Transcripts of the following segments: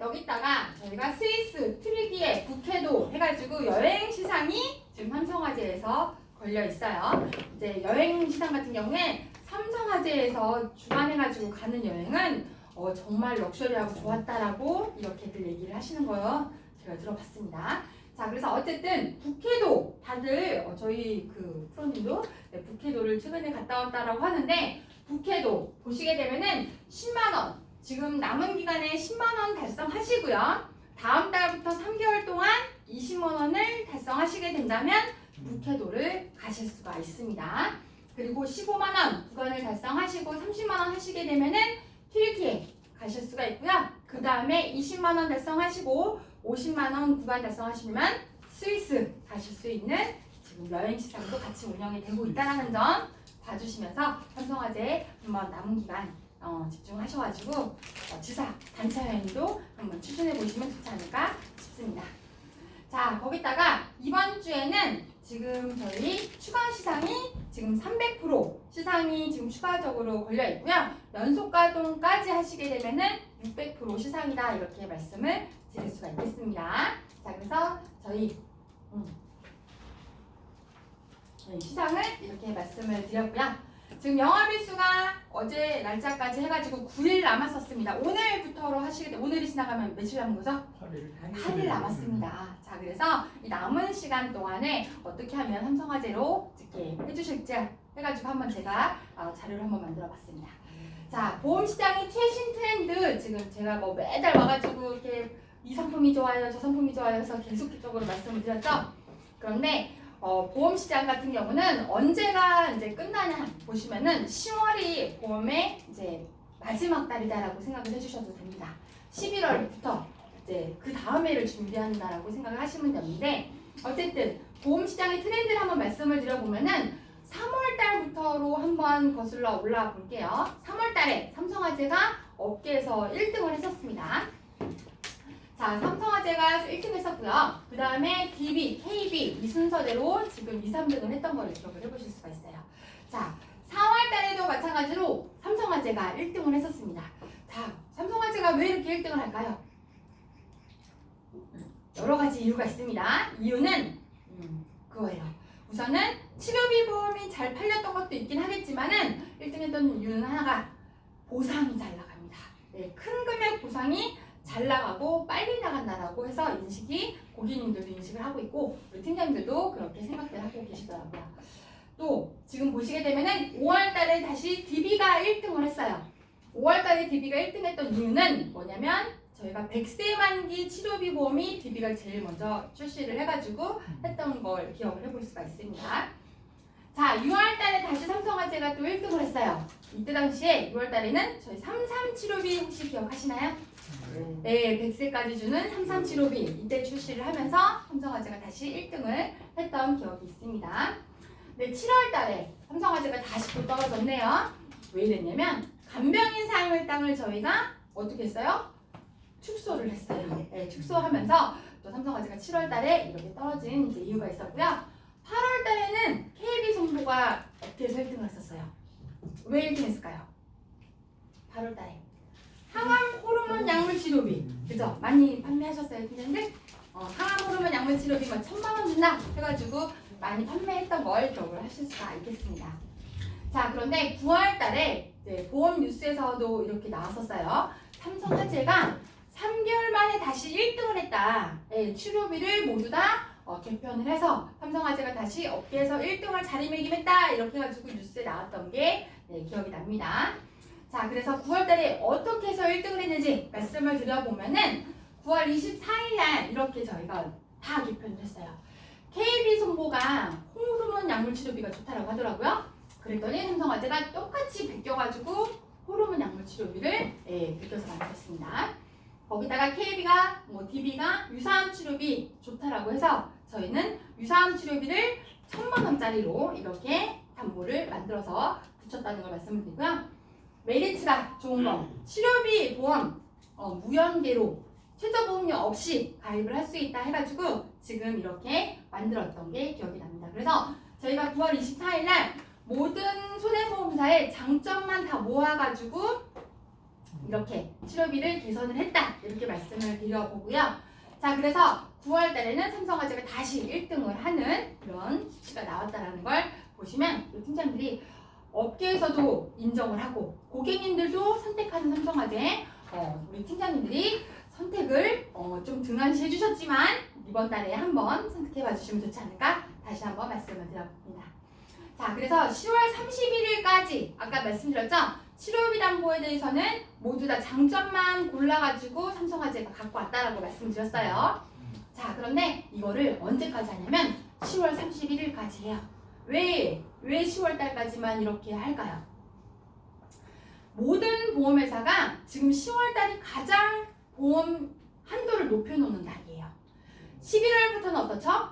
여기다가 저희가 스위스, 트리기에, 북해도 해가지고 여행 시상이 지금 삼성화재에서 걸려 있어요. 이제 여행 시상 같은 경우에 삼성화재에서 주관해가지고 가는 여행은 정말 럭셔리하고 좋았다라고 이렇게들 얘기를 하시는 거요. 제가 들어봤습니다. 자, 그래서 어쨌든 북해도 다들 저희 그 프로님도 북해도를 최근에 갔다 왔다라고 하는데 북해도 보시게 되면은 10만 원. 지금 남은 기간에 10만 원 달성하시고요. 다음 달부터 3개월 동안 20만 원을 달성하시게 된다면 북해도를 가실 수가 있습니다. 그리고 15만 원 구간을 달성하시고 30만 원 하시게 되면은 튀르키예 가실 수가 있고요. 그 다음에 20만 원 달성하시고 50만 원 구간 달성하시면 스위스 가실 수 있는 지금 여행 시장도 같이 운영이 되고 있다는 점 봐주시면서 삼성화재에 한번 남은 기간 집중하셔가지고 지사 단체 여행도 한번 추진해 보시면 좋지 않을까 싶습니다. 자, 거기다가 이번 주에는 지금 저희 추가 시상이 지금 300% 시상이 지금 추가적으로 걸려 있고요. 연속 가동까지 하시게 되면은 600% 시상이다 이렇게 말씀을 드릴 수가 있겠습니다. 자, 그래서 저희 시상을 이렇게 말씀을 드렸고요. 지금 영업일수가 어제 날짜까지 해가지고 9일 남았었습니다. 오늘부터로 하시게 되면 오늘이 지나가면 며칠 남은 거죠? 8일 남았습니다. 자, 그래서 이 남은 시간 동안에 어떻게 하면 삼성화재로 이렇게 해주실지 해가지고 한번 제가 자료를 한번 만들어봤습니다. 자, 보험시장의 최신 트렌드 지금 제가 뭐 매달 와가지고 이렇게 이 상품이 좋아요, 저 상품이 좋아요 해서 계속적으로 말씀을 드렸죠. 그런데 보험시장 같은 경우는 언제가 이제 끝나냐 보시면은 10월이 보험의 이제 마지막 달이다라고 생각을 해주셔도 됩니다. 11월부터 이제 그 다음 해를 준비한다라고 생각을 하시면 되는데 어쨌든 보험시장의 트렌드를 한번 말씀을 드려보면은 3월 달부터로 한번 거슬러 올라와 볼게요. 3월 달에 삼성화재가 업계에서 1등을 했었습니다. 자, 삼성화재가 1등 했었고요. 그 다음에 DB, KB 이 순서대로 지금 2, 3등을 했던 걸 기억을 해보실 수가 있어요. 자, 4월 달에도 마찬가지로 삼성화재가 1등을 했었습니다. 자, 삼성화재가 왜 이렇게 1등을 할까요? 여러 가지 이유가 있습니다. 이유는 그거예요. 우선은 치료비 보험이 잘 팔렸던 것도 있긴 하겠지만은 1등 했던 이유는 하나가 보상이 잘 나갑니다. 네, 큰 금액 보상이 잘 나가고 빨리 나간다라고 해서 인식이 고객님들도 인식을 하고 있고 우리 팀장님들도 그렇게 생각들 하고 계시더라고요. 또 지금 보시게 되면은 5월 달에 다시 DB가 1등을 했어요. 5월 달에 DB가 1등 했던 이유는 뭐냐면 저희가 100세 만기 치료비 보험이 DB가 제일 먼저 출시를 해가지고 했던 걸 기억을 해볼 수가 있습니다. 자, 6월 달에 다시 삼성화재가 또 1등을 했어요. 이때 당시에 6월 달에는 저희 33 치료비 혹시 기억하시나요? 네, 100세까지 주는 33 치료비 이때 출시를 하면서 삼성화재가 다시 1등을 했던 기억이 있습니다. 네, 7월 달에 삼성화재가 다시 또 떨어졌네요. 왜 이랬냐면 간병인 사용일당을 저희가 어떻게 했어요? 축소를 했어요. 네, 축소하면서 또 삼성화재가 7월 달에 이렇게 떨어진 이제 이유가 있었고요. 8월 달에는 KB 손보가 업계에서 1등을 했었어요. 왜 1등 했을까요? 8월 달에 항암 호르몬 약물 치료비, 그죠? 많이 판매하셨어요, 팀장님들? 항암 호르몬 약물 치료비 뭐 1,000만 원 준다 해가지고 많이 판매했던 걸 기억을 하실 수가 있겠습니다. 자, 그런데 9월 달에 보험 뉴스에서도 이렇게 나왔었어요. 삼성화재가 3개월 만에 다시 1등을 했다. 네, 치료비를 모두 다 개편을 해서 삼성화재가 다시 업계에서 1등을 자리매김했다. 이렇게 해가지고 뉴스에 나왔던 게 기억이 납니다. 자, 그래서 9월 달에 어떻게 해서 1등을 했는지 말씀을 드려보면은 9월 24일 날 이렇게 저희가 다 개편을 했어요. KB손보가 호르몬 약물 치료비가 좋다라고 하더라고요. 그랬더니 삼성화재가 똑같이 베껴가지고 호르몬 약물 치료비를 베껴서 만들었습니다. 거기다가 KB가 DB가 유사암 치료비 좋다라고 해서 저희는 유사암 치료비를 1,000만 원짜리로 이렇게 담보를 만들어서 붙였다는 걸 말씀을 드리고요. 메리트가 좋은 거 치료비 보험 무연계로 최저보험료 없이 가입을 할 수 있다 해가지고 지금 이렇게 만들었던 게 기억이 납니다. 그래서 저희가 9월 24일 날 모든 손해보험사의 장점만 다 모아가지고 이렇게 치료비를 개선을 했다 이렇게 말씀을 드려보고요. 자, 그래서 9월 달에는 삼성화재가 다시 1등을 하는 그런 수치가 나왔다는 걸 보시면 우리 팀장들이 업계에서도 인정을 하고 고객님들도 선택하는 삼성화재 우리 팀장님들이 선택을 좀 등한시 해주셨지만 이번 달에 한번 선택해봐 주시면 좋지 않을까 다시 한번 말씀을 드려봅니다. 자, 그래서 10월 31일까지 아까 말씀드렸죠? 치료비 담보에 대해서는 모두 다 장점만 골라가지고 삼성화재가 갖고 왔다라고 말씀드렸어요. 자, 그런데 이거를 언제까지 하냐면 10월 31일까지 해요. 왜 10월 달까지만 이렇게 할까요? 모든 보험회사가 지금 10월 달이 가장 보험 한도를 높여놓는 달이에요. 11월부터는 어떻죠?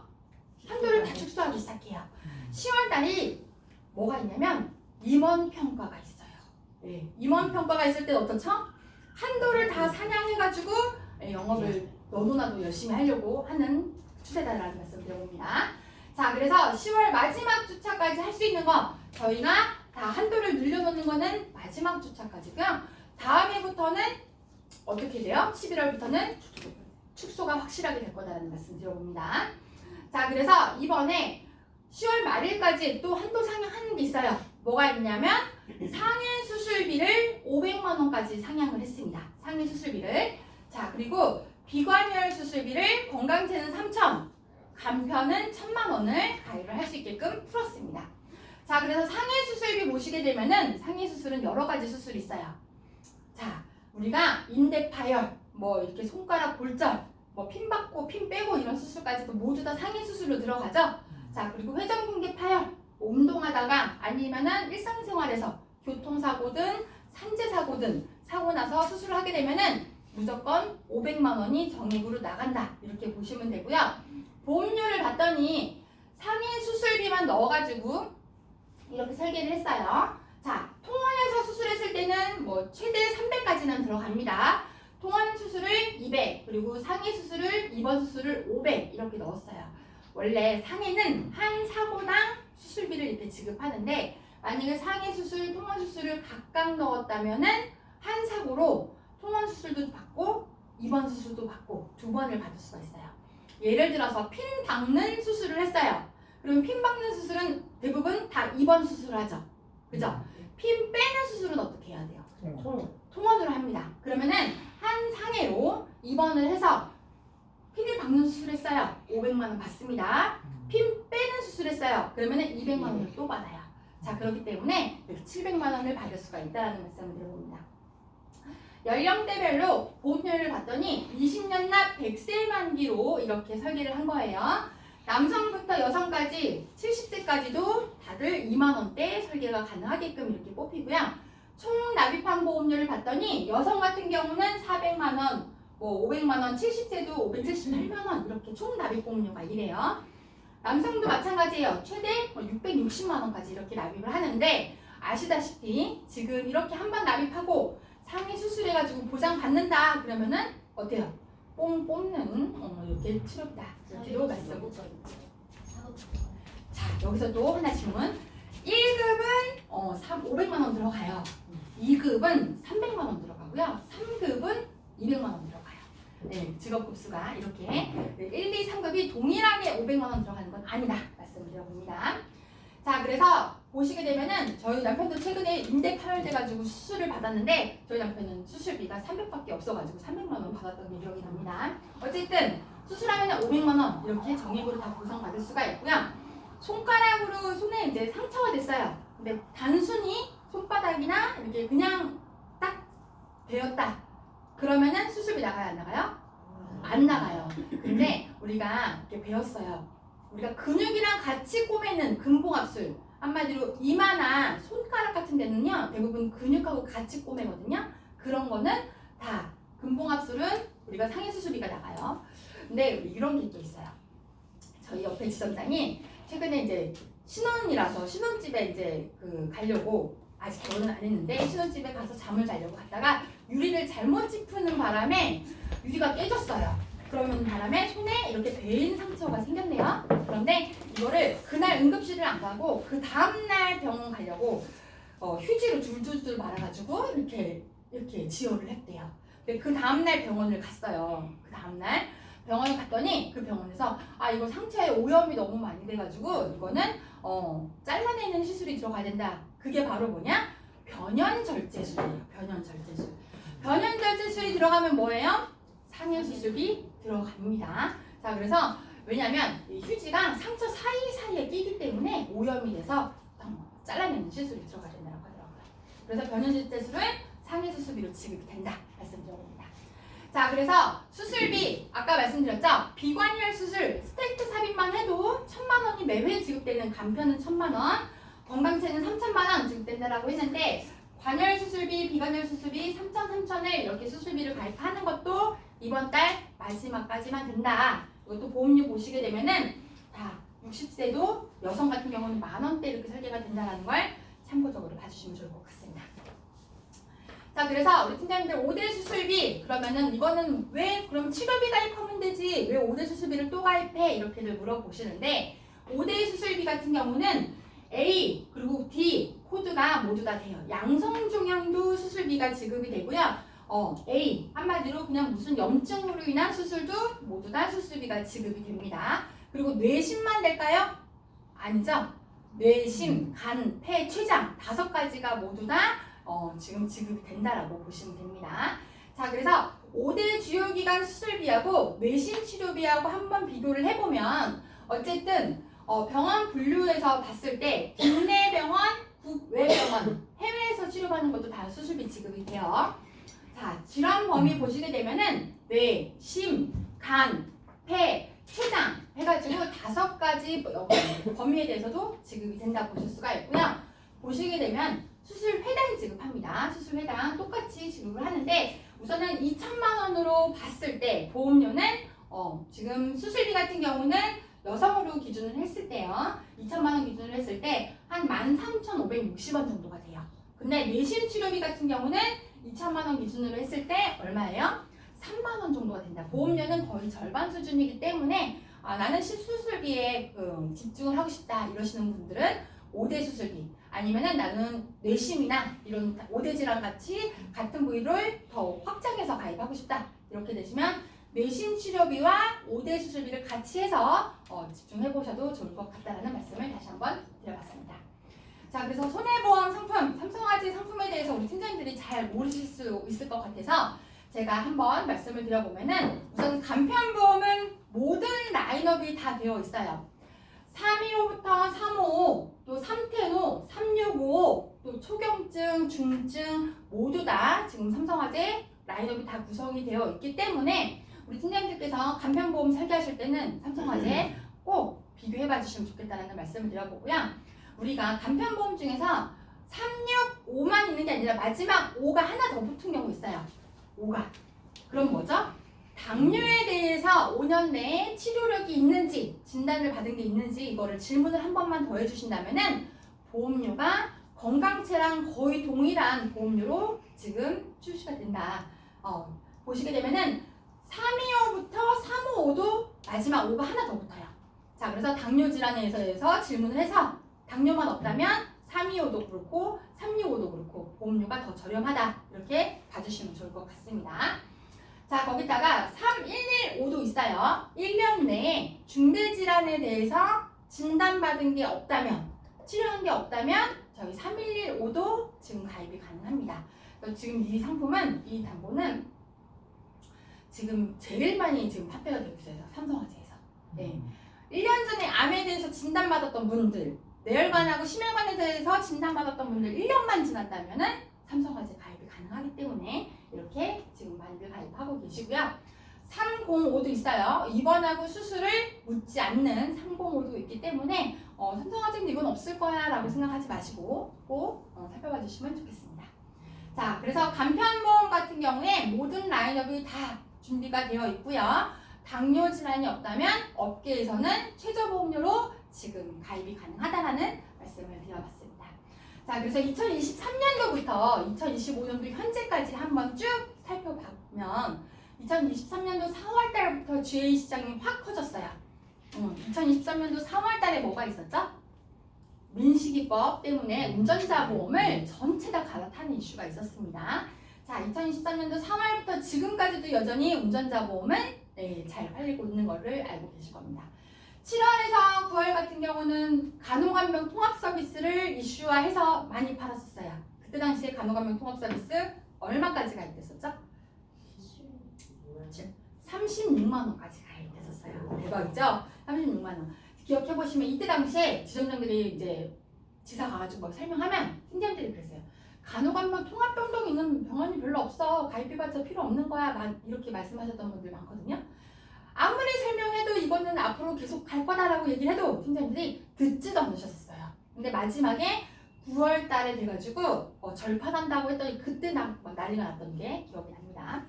한도를 다 축소하기 시작해요. 10월 달이 뭐가 있냐면 임원평가가 있어요. 네, 임원평가가 있을 때 어떻죠? 한도를 다 사냥해가지고 영업을 너무나도 열심히 하려고 하는 추세다라는 말씀 드려봅니다. 자, 그래서 10월 마지막 주차까지 할 수 있는 거 저희가 다 한도를 늘려놓는 거는 마지막 주차까지고요. 다음 해부터는 어떻게 돼요? 11월부터는 축소가 확실하게 될 거다라는 말씀 드려봅니다. 자, 그래서 이번에 10월 말일까지 또 한도 상향하는 게 있어요. 뭐가 있냐면 상해 수술비를 500만 원까지 상향을 했습니다. 상해 수술비를. 자, 그리고 비관혈 수술비를 건강체는 3,000, 간편은 1,000만 원을 가입을 할 수 있게끔 풀었습니다. 자, 그래서 상해 수술비 보시게 되면은 상해 수술은 여러 가지 수술이 있어요. 자, 우리가 인대 파열, 뭐 이렇게 손가락 골절, 뭐 핀 받고 핀 빼고 이런 수술까지도 모두 다 상해 수술로 들어가죠. 자, 그리고 회전근개 파열, 운동하다가 아니면은 일상생활에서 교통사고든 산재사고든 사고 나서 수술을 하게 되면은 무조건 500만 원이 정액으로 나간다 이렇게 보시면 되고요. 보험료를 봤더니 상해 수술비만 넣어가지고 이렇게 설계를 했어요. 자, 통원에서 수술했을 때는 뭐 최대 300까지는 들어갑니다. 통원 수술을 200 그리고 상해 수술을 2번 수술을 500 이렇게 넣었어요. 원래 상해는 한 사고당 수술비를 이렇게 지급하는데 만약에 상해 수술, 통원 수술을 각각 넣었다면은 한 사고로 통원 수술도 받고 2번 수술도 받고 두 번을 받을 수가 있어요. 예를 들어서 핀 박는 수술을 했어요. 그럼 핀 박는 수술은 대부분 다 2번 수술을 하죠. 그죠? 핀 빼는 수술은 어떻게 해야 돼요? 통원으로 합니다. 그러면은 한 상해로 2번을 해서 핀을 박는 수술을 했어요. 500만 원 받습니다. 핀 빼는 수술을 했어요. 그러면은 200만 원을 또 받아요. 자, 그렇기 때문에 이렇게 700만 원을 받을 수가 있다는 말씀을 드려봅니다. 연령대별로 보험료를 봤더니 20년 납 100세 만기로 이렇게 설계를 한 거예요. 남성부터 여성까지 70세까지도 다들 2만 원대 설계가 가능하게끔 이렇게 뽑히고요. 총 납입한 보험료를 봤더니 여성 같은 경우는 400만 원, 뭐 500만 원, 70세도 578만 원 이렇게 총 납입 보험료가 이래요. 남성도 마찬가지예요. 최대 660만 원까지 이렇게 납입을 하는데 아시다시피 지금 이렇게 한 번 납입하고 상해 수술해가지고 보장 받는다 그러면은 어때요? 뽕 뽑는 이렇게 치료비다 이렇게도 말씀. 자, 여기서 또 하나 질문. 1급은 500만 원 들어가요. 2급은 300만 원 들어가고요. 3급은 200만 원 들어가요. 네, 직업급수가 이렇게 1, 2, 3급이 동일하게 500만 원 들어가는 건 아니다 말씀을 드려봅니다. 자, 그래서 보시게 되면은 저희 남편도 최근에 인대 파열돼가지고 수술을 받았는데 저희 남편은 수술비가 300밖에 없어가지고 300만 원 받았던 게 기억이 납니다. 어쨌든 수술하면 500만 원 이렇게 정액으로 다 보상받을 수가 있고요. 손가락으로 손에 이제 상처가 됐어요. 근데 단순히 손바닥이나 이렇게 그냥 딱 베었다. 그러면은 수술비 나가요, 안 나가요? 안 나가요. 근데 우리가 이렇게 베었어요. 우리가 근육이랑 같이 꼬매는 근봉합술, 한마디로 이마나 손가락 같은 데는요 대부분 근육하고 같이 꼬매거든요. 그런 거는 다 근봉합술은 우리가 상해 수술비가 나가요. 근데 이런 게 또 있어요. 저희 옆에 지점장이 최근에 이제 신혼이라서 신혼집에 이제 가려고 아직 결혼은 안 했는데 신혼집에 가서 잠을 자려고 갔다가 유리를 잘못 짚는 바람에 유리가 깨졌어요. 그러는 바람에 손에 이렇게 베인 상처가 생겼네요. 그런데 이거를 그날 응급실을 안 가고 그 다음날 병원 가려고 휴지로 줄줄줄 말아가지고 이렇게 이렇게 지원을 했대요. 근데 그 다음날 병원을 갔어요. 그 다음날 병원을 갔더니 그 병원에서 이거 상처에 오염이 너무 많이 돼가지고 이거는 잘라내는 시술이 들어가야 된다. 그게 바로 뭐냐? 변연절제술이에요. 변연절제술. 변연절제술이 들어가면 뭐예요? 상해수술이 들어갑니다. 자, 그래서 왜냐면 이 휴지가 상처 사이사이에 끼기 때문에 오염이 돼서 잘라내는 시술이 들어가야 된다고 하더라고요. 그래서 변연절제술은 상해수술비로 지급이 된다 말씀드려봅니다. 자, 그래서 수술비 아까 말씀드렸죠? 비관절 수술 스테이트 삽입만 해도 1,000만 원이 매회 지급되는 간편은 1,000만 원, 건강체는 3,000만 원 지급된다라고 했는데 관절 수술비, 비관절 수술비 3,000을 이렇게 수술비를 가입하는 것도 이번 달 마지막까지만 된다. 이것도 보험료 보시게 되면은 다 60세도 여성 같은 경우는 10,000원대 이렇게 설계가 된다는 걸 참고적으로 봐주시면 좋을 것 같습니다. 자, 그래서 우리 팀장님들 5대 수술비 그러면은 이거는 왜 그럼 치료비 가입하면 되지 왜 5대 수술비를 또 가입해 이렇게들 물어보시는데 5대 수술비 같은 경우는 A 그리고 D 코드가 모두 다 돼요. 양성종양도 수술비가 지급이 되고요. A 한마디로 그냥 무슨 염증으로 인한 수술도 모두 다 수술비가 지급이 됩니다. 그리고 뇌심만 될까요? 아니죠. 뇌심, 간, 폐, 췌장 5가지가 모두 다 지금 지급이 된다라고 보시면 됩니다. 자, 그래서 5대 주요기관 수술비하고 뇌심 치료비하고 한번 비교를 해보면 어쨌든 병원 분류에서 봤을 때 국내 병원, 국외 병원, 해외에서 치료받는 것도 다 수술비 지급이 돼요. 자, 질환 범위 보시게 되면은 뇌, 심, 간, 폐, 췌장 해가지고 5가지 범위에 대해서도 지급이 된다 보실 수가 있고요. 보시게 되면 수술 회당 지급합니다. 수술 회당 똑같이 지급을 하는데 우선은 2,000만 원으로 봤을 때 보험료는 지금 수술비 같은 경우는 여성으로 기준을 했을 때요. 2,000만 원 기준으로 했을 때 한 13,560원 정도가 돼요. 근데 뇌심 치료비 같은 경우는 2,000만 원 기준으로 했을 때 얼마예요? 3만 원 정도가 된다. 보험료는 거의 절반 수준이기 때문에 나는 수술비에 집중을 하고 싶다 이러시는 분들은 5대 수술비 아니면은 나는 뇌심이나 이런 5대 질환 같이 같은 부위를 더 확장해서 가입하고 싶다 이렇게 되시면 뇌심 치료비와 5대 수술비를 같이 해서 집중해 보셔도 좋을 것 같다라는 말씀을 다시 한번 드려봤습니다. 자, 그래서 손해보험 상품, 삼성화재 상품에 대해서 우리 팀장님들이 잘 모르실 수 있을 것 같아서 제가 한번 말씀을 드려보면은 우선 간편보험은 모든 라인업이 다 되어 있어요. 315부터 355, 또 3텐오, 365, 또 초경증, 중증 모두 다 지금 삼성화재 라인업이 다 구성이 되어 있기 때문에 우리 팀장님들께서 간편보험 설계하실 때는 삼성화재 꼭 비교해봐 주시면 좋겠다는 말씀을 드려보고요. 우리가 간편보험 중에서 365만 있는 게 아니라 마지막 5가 하나 더 붙은 경우 있어요. 5가. 그럼 뭐죠? 당뇨에 대해서 5년 내에 치료력이 있는지 진단을 받은 게 있는지 이거를 질문을 한 번만 더 해주신다면은 보험료가 건강체랑 거의 동일한 보험료로 지금 출시가 된다. 보시게 되면은 325부터 355도 마지막 5가 하나 더 붙어요. 자, 그래서 당뇨 질환에 대해서 질문을 해서 당뇨만 없다면 325도 그렇고 365도 그렇고 보험료가 더 저렴하다 이렇게 봐주시면 좋을 것 같습니다. 자, 거기다가 3115도 있어요. 1년 내에 중대질환에 대해서 진단받은 게 없다면 치료한 게 없다면 저희 3115도 지금 가입이 가능합니다. 지금 이 상품은 이 담보는 지금 제일 많이 지금 판매가 되고 있어요. 삼성화재에서. 네. 1년 전에 암에 대해서 진단받았던 분들 뇌혈관하고 심혈관에 대해서 진단받았던 분들 1년만 지났다면은 삼성화재 가입이 가능하기 때문에 이렇게 지금 많이들 가입하고 계시고요. 305도 있어요. 입원하고 수술을 묻지 않는 305도 있기 때문에 삼성화재는 이건 없을 거야 라고 생각하지 마시고 꼭 살펴봐 주시면 좋겠습니다. 자, 그래서 간편보험 같은 경우에 모든 라인업이 다 준비가 되어 있고요. 당뇨 질환이 없다면 업계에서는 최저보험료로 지금 가입이 가능하다라는 말씀을 드려봤습니다. 자, 그래서 2023년도부터 2025년도 현재까지 한번 쭉 살펴보면 2023년도 4월달부터 GA 시장이 확 커졌어요. 2023년도 4월달에 뭐가 있었죠? 민식이법 때문에 운전자 보험을 전체 다 갈아타는 이슈가 있었습니다. 자, 2023년도 3월부터 지금까지도 여전히 운전자 보험은 잘 팔리고 있는 거를 알고 계실 겁니다. 7월에서 9월 같은 경우는 간호간병 통합 서비스를 이슈화해서 많이 팔았었어요. 그때 당시에 간호간병 통합 서비스 얼마까지 가입됐었죠? 36만 원까지 가입됐었어요. 대박이죠? 36만 원. 기억해 보시면 이때 당시에 지점장들이 이제 지사 가가지고 막 설명하면 팀장들이 그랬어요. 간호간병 통합병동 있는 병원이 별로 없어. 가입해봤자 필요 없는 거야. 이렇게 말씀하셨던 분들 많거든요. 아무리 설명해도 이거는 앞으로 계속 갈 거다라고 얘기를 해도 팀장들이 듣지도 않으셨어요. 근데 마지막에 9월 달에 돼가지고 절판한다고 했더니 그때 막 난리가 났던 게 기억이 납니다.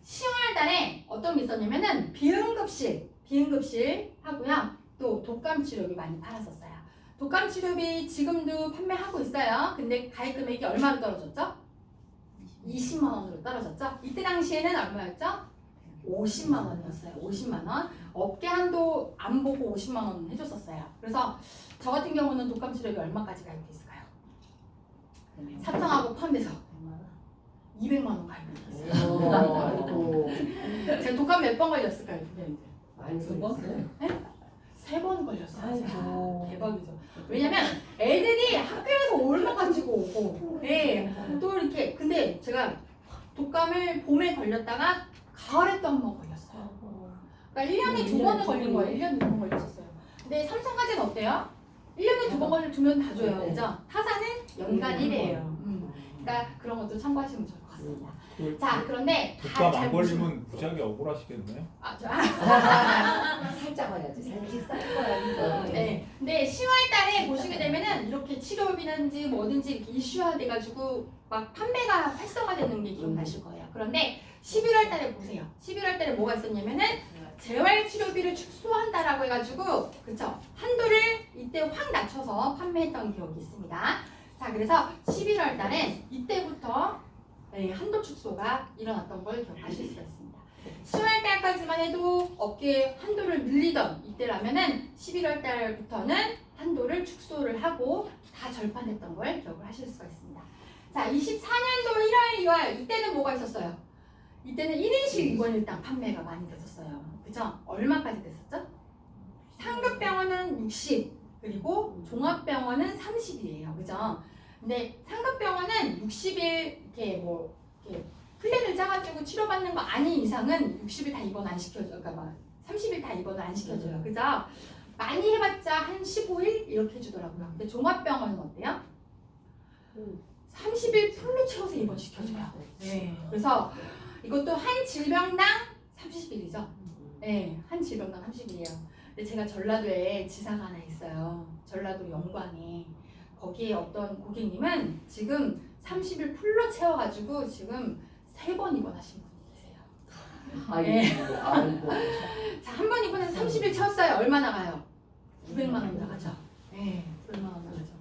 10월 달에 어떤 게 있었냐면은 비응급실 하고요. 또 독감 치료비 많이 팔았었어요. 독감 치료비 지금도 판매하고 있어요. 근데 가입 금액이 얼마로 떨어졌죠? 20만 원으로 떨어졌죠? 이때 당시에는 얼마였죠? 50만 원이었어요. 50만 원. 업계 한도 안 보고 50만 원 해줬었어요. 그래서 저 같은 경우는 독감 치료비 얼마까지 가입돼 있을까요? 삼성하고 포함돼서 200만 원 가입돼 있어요. 제가 독감 몇 번 걸렸을까요? 두 번? 네? 3번 걸렸어요. 제가. 대박이죠. 왜냐면 애들이 학교에서 올만 가지고 오고, 또 이렇게. 근데 제가 독감을 봄에 걸렸다가 가을에 또 한 번 걸렸어요. 그러니까 1년에 2번을 걸린 거예요. 1년에 2번 걸렸었어요. 근데 삼성까지는 어때요? 1년에 2번 걸리면 2명 다 줘요. 그죠? 타사는 연간 1회예요. 그러니까 그런 것도 참고하시면 좋을 것 같습니다. 자, 그런데 독감 안 걸리면 무지하게 억울하시겠네요? 살짝 와야지. 살짝 쌀 거야. 네. 근데 10월 달에 보시게 되면은 이렇게 치료비든지 뭐든지 이렇게 이슈화 돼가지고 막 판매가 활성화되는 게 기억나실 거예요. 그런데 11월 달에 보세요. 11월 달에 뭐가 있었냐면은 재활 치료비를 축소한다라고 해가지고 그쵸? 한도를 이때 확 낮춰서 판매했던 기억이 있습니다. 자, 그래서 11월 달에 이때부터 한도 축소가 일어났던 걸 기억하실 수가 있습니다. 10월 달까지만 해도 업계에 한도를 늘리던 이때라면은 11월 달부터는 한도를 축소를 하고 다 절판했던 걸 기억을 하실 수가 있습니다. 자, 24년도 1월, 2월 이때는 뭐가 있었어요? 이때는 1인실 입원일당 판매가 많이 됐었어요. 그죠? 얼마까지 됐었죠? 상급병원은 60, 그리고 종합병원은 30이에요. 그죠? 근데 상급병원은 60일 이렇게 플랜을 짜가지고 치료받는 거 아닌 이상은 60일 다 입원 안 시켜줘요. 그러니까 막 30일 다 입원을 안 시켜줘요. 그죠? 많이 해봤자 한 15일 이렇게 해주더라고요. 근데 종합병원은 어때요? 30일 풀로 채워서 입원시켜줘요. 네. 그래서 이것도 한 질병당 30일이죠. 네, 한 질병당 30일이에요. 근데 제가 전라도에 지사가 하나 있어요. 전라도 영광에. 거기에 어떤 고객님은 지금 30일 풀로 채워가지고 지금 3번 입원하신 분이 계세요. 네. 자, 한 번 입원해서 30일 채웠어요. 얼마 나가요? 900만 원 나가죠. 네, 900만 원 나가죠.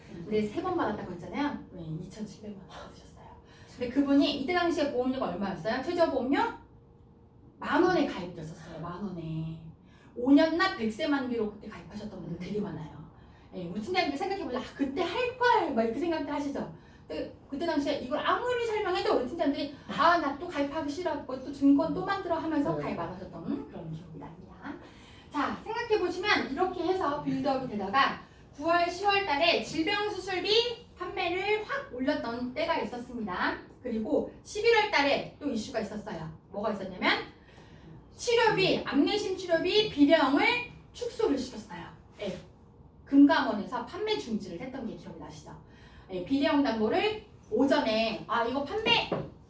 근데 3번 받았다고 했잖아요. 네, 2,700만 원 받으셨어요. 근데 그분이 이때 당시에 보험료가 얼마였어요? 최저 보험료? 10,000원에 가입되었었어요. 10,000원에. 5년 납 100세 만기로 그때 가입하셨던 분들 되게 많아요. 네, 우리 팀장님들 생각해보자. 그때 할걸! 막 이렇게 생각들 하시죠. 그때 당시에 이걸 아무리 설명해도 우리 팀장들이 나 또 가입하기 싫어하고 또 증권 또 만들어 하면서 가입 안 하셨던 그런 기억이 납니다. 자, 생각해보시면 이렇게 해서 빌드업이 되다가 9월, 10월 달에 질병수술비 판매를 확 올렸던 때가 있었습니다. 그리고 11월 달에 또 이슈가 있었어요. 뭐가 있었냐면 치료비, 암내심 치료비 비령을 축소를 시켰어요. 네. 금감원에서 판매 중지를 했던 게 기억이 나시죠? 네, 비령 담보를 오전에 이거 판매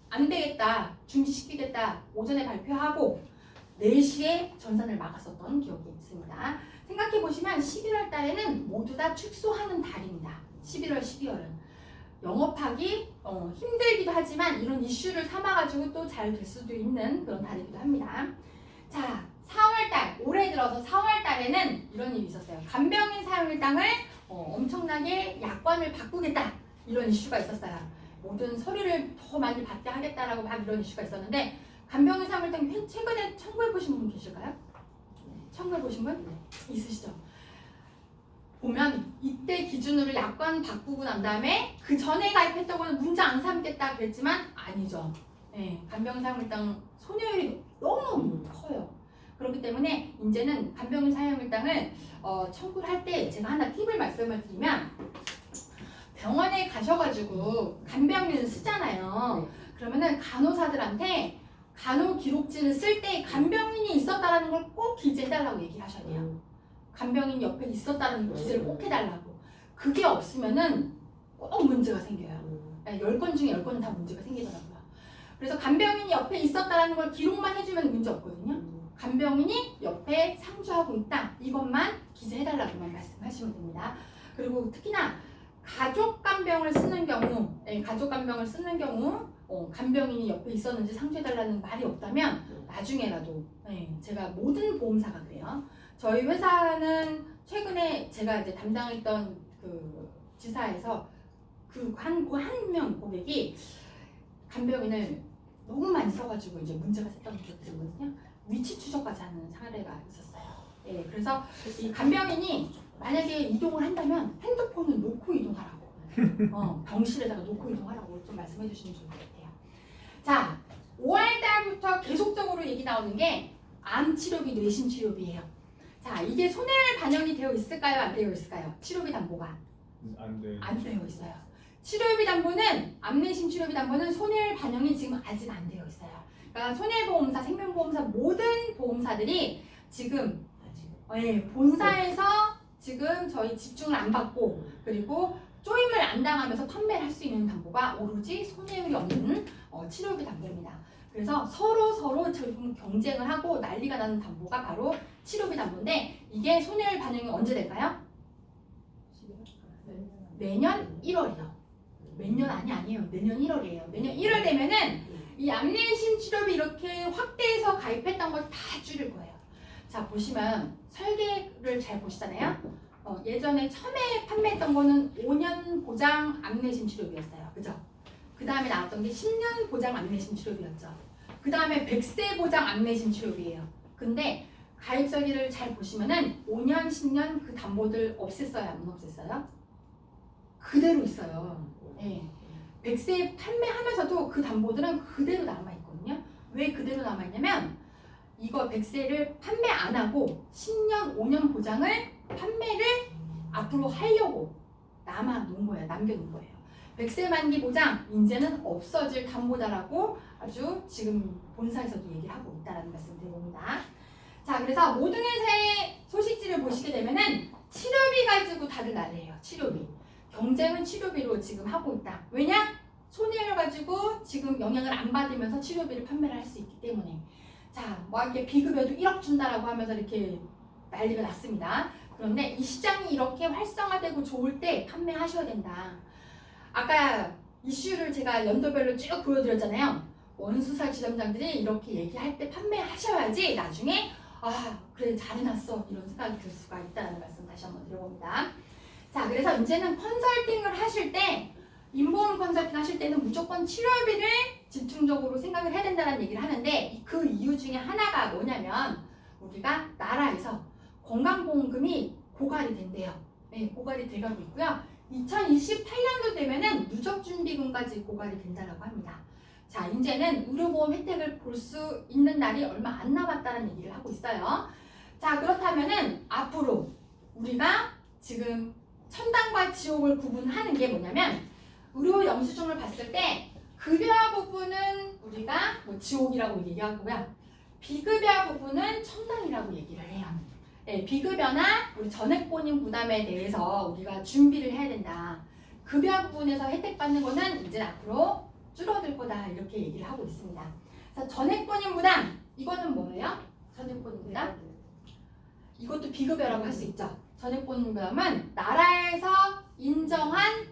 안 되겠다, 중지시키겠다 오전에 발표하고 4시에 전산을 막았었던 기억이 있습니다. 생각해보시면 11월 달에는 모두 다 축소하는 달입니다. 11월, 12월은 영업하기 힘들기도 하지만 이런 이슈를 삼아가지고 또 잘 될 수도 있는 그런 달이기도 합니다. 자, 4월달, 올해 들어서 4월달에는 이런 일이 있었어요. 간병인 사용일당을 엄청나게 약관을 바꾸겠다 이런 이슈가 있었어요. 모든 서류를 더 많이 받게 하겠다라고 막 이런 이슈가 있었는데 간병인 사용일당 최근에 청구해 보신 분 계실까요? 청구해 보신 분 있으시죠? 보면 이때 기준으로 약관 바꾸고 난 다음에 그 전에 가입했던 거는 문제 안 삼겠다 그랬지만 아니죠. 예, 간병인 사용일당 손해율이 너무 커요. 그렇기 때문에 이제는 간병인 사용일당을 청구를 할 때 제가 하나 팁을 말씀을 드리면 병원에 가셔가지고 간병인을 쓰잖아요. 그러면은 간호사들한테 간호 기록지를 쓸 때 간병인이 있었다라는 걸 꼭 기재해달라고 얘기를 하셔야 돼요. 간병인 옆에 있었다는 기재를 꼭 해달라고. 그게 없으면은 꼭 문제가 생겨요. 10건 중에 10건은 다 문제가 생기더라고요. 그래서 간병인이 옆에 있었다는 걸 기록만 해주면 문제 없거든요. 간병인이 옆에 상주하고 있다. 이것만 기재해달라고만 말씀하시면 됩니다. 그리고 특히나 가족 간병을 쓰는 경우, 간병인이 옆에 있었는지 상주해달라는 말이 없다면 나중에라도 제가 모든 보험사가 그래요. 저희 회사는 최근에 제가 이제 담당했던 그 지사에서 그 한 명 고객이 간병인을 너무 많이 써가지고 이제 문제가 생겼던 거거든요. 위치 추적까지 하는 사례가 있었어요. 예, 그래서 이 간병인이 만약에 이동을 한다면 핸드폰을 놓고 이동하라고, 병실에다가 놓고 이동하라고 좀 말씀해 주시면 좋을 것 같아요. 자, 5월 달부터 계속적으로 얘기 나오는 게 암 치료비, 뇌신 치료비예요. 자, 이게 손해율 반영이 되어 있을까요? 안 되어 있을까요? 치료비 담보가 안 돼. 안 되어 있어요. 치료비 담보는 암내심 치료비 담보는 손해율 반영이 지금 아직 안 되어 있어요. 그러니까 손해보험사, 생명보험사 모든 보험사들이 지금 본사에서 지금 저희 집중을 안 받고 그리고 쪼임을 안 당하면서 판매를 할 수 있는 담보가 오로지 손해율이 없는 치료비 담보입니다. 그래서 서로 지금 경쟁을 하고 난리가 나는 담보가 바로 치료비 담보인데 이게 손해율 반영이 언제 될까요? 내년 1월이요. 매년 아니에요. 내년 1월이에요. 내년 1월 되면은 이 암내심 치료비 이렇게 확대해서 가입했던 걸 다 줄일 거예요. 자, 보시면 설계를 잘 보시잖아요. 예전에 처음에 판매했던 거는 5년 보장 암내심 치료비였어요. 그죠? 그 다음에 나왔던 게 10년 보장 암내심 치료비였죠. 그 다음에 100세 보장 암내심 치료비예요. 근데 가입 설계를 잘 보시면은 5년, 10년 그 담보들 없앴어요? 안 없앴어요? 그대로 있어요. 예. 100세 판매하면서도 그 담보들은 그대로 남아있거든요. 왜 그대로 남아있냐면 이거 100세를 판매 안 하고 10년, 5년 보장을 판매를 앞으로 하려고 남겨놓은 거예요. 100세 만기 보장 이제는 없어질 담보다라고 아주 지금 본사에서도 얘기를 하고 있다는 말씀 드립니다. 자, 그래서 모든 회사의 소식지를 보시게 되면은 치료비 가지고 다들 난리예요. 치료비. 경쟁은 치료비로 지금 하고 있다. 왜냐? 손해를 가지고 지금 영향을 안 받으면서 치료비를 판매를 할 수 있기 때문에. 자, 뭐 이렇게 비급여도 1억 준다라고 하면서 이렇게 난리가 났습니다. 그런데 이 시장이 이렇게 활성화되고 좋을 때 판매하셔야 된다. 아까 이슈를 제가 연도별로 쭉 보여드렸잖아요. 원수사 지점장들이 이렇게 얘기할 때 판매하셔야지 나중에 그래 잘해놨어 이런 생각이 들 수가 있다는 말씀 다시 한번 드려봅니다. 자, 그래서 이제는 컨설팅을 하실 때 인보험 컨설팅 하실 때는 무조건 치료비를 집중적으로 생각을 해야 된다는 얘기를 하는데 그 이유 중에 하나가 뭐냐면 우리가 나라에서 건강보험금이 고갈이 된대요. 네, 고갈이 돼가고 있고요. 2028년도 되면은 누적준비금까지 고갈이 된다고 합니다. 자, 이제는 의료보험 혜택을 볼 수 있는 날이 얼마 안 남았다는 얘기를 하고 있어요. 자, 그렇다면은 앞으로 우리가 지금 천당과 지옥을 구분하는 게 뭐냐면 의료 영수증을 봤을 때 급여 부분은 우리가 뭐 지옥이라고 얘기하고요. 비급여 부분은 천당이라고 얘기를 해요. 네, 비급여나 우리 전액본인 부담에 대해서 우리가 준비를 해야 된다. 급여 부분에서 혜택 받는 거는 이제 앞으로 줄어들 거다 이렇게 얘기를 하고 있습니다. 그래서 전액본인 부담 이거는 뭐예요? 전액본인 부담? 이것도 비급여라고 할 수 있죠. 전액본인 부담은 나라에서 인정한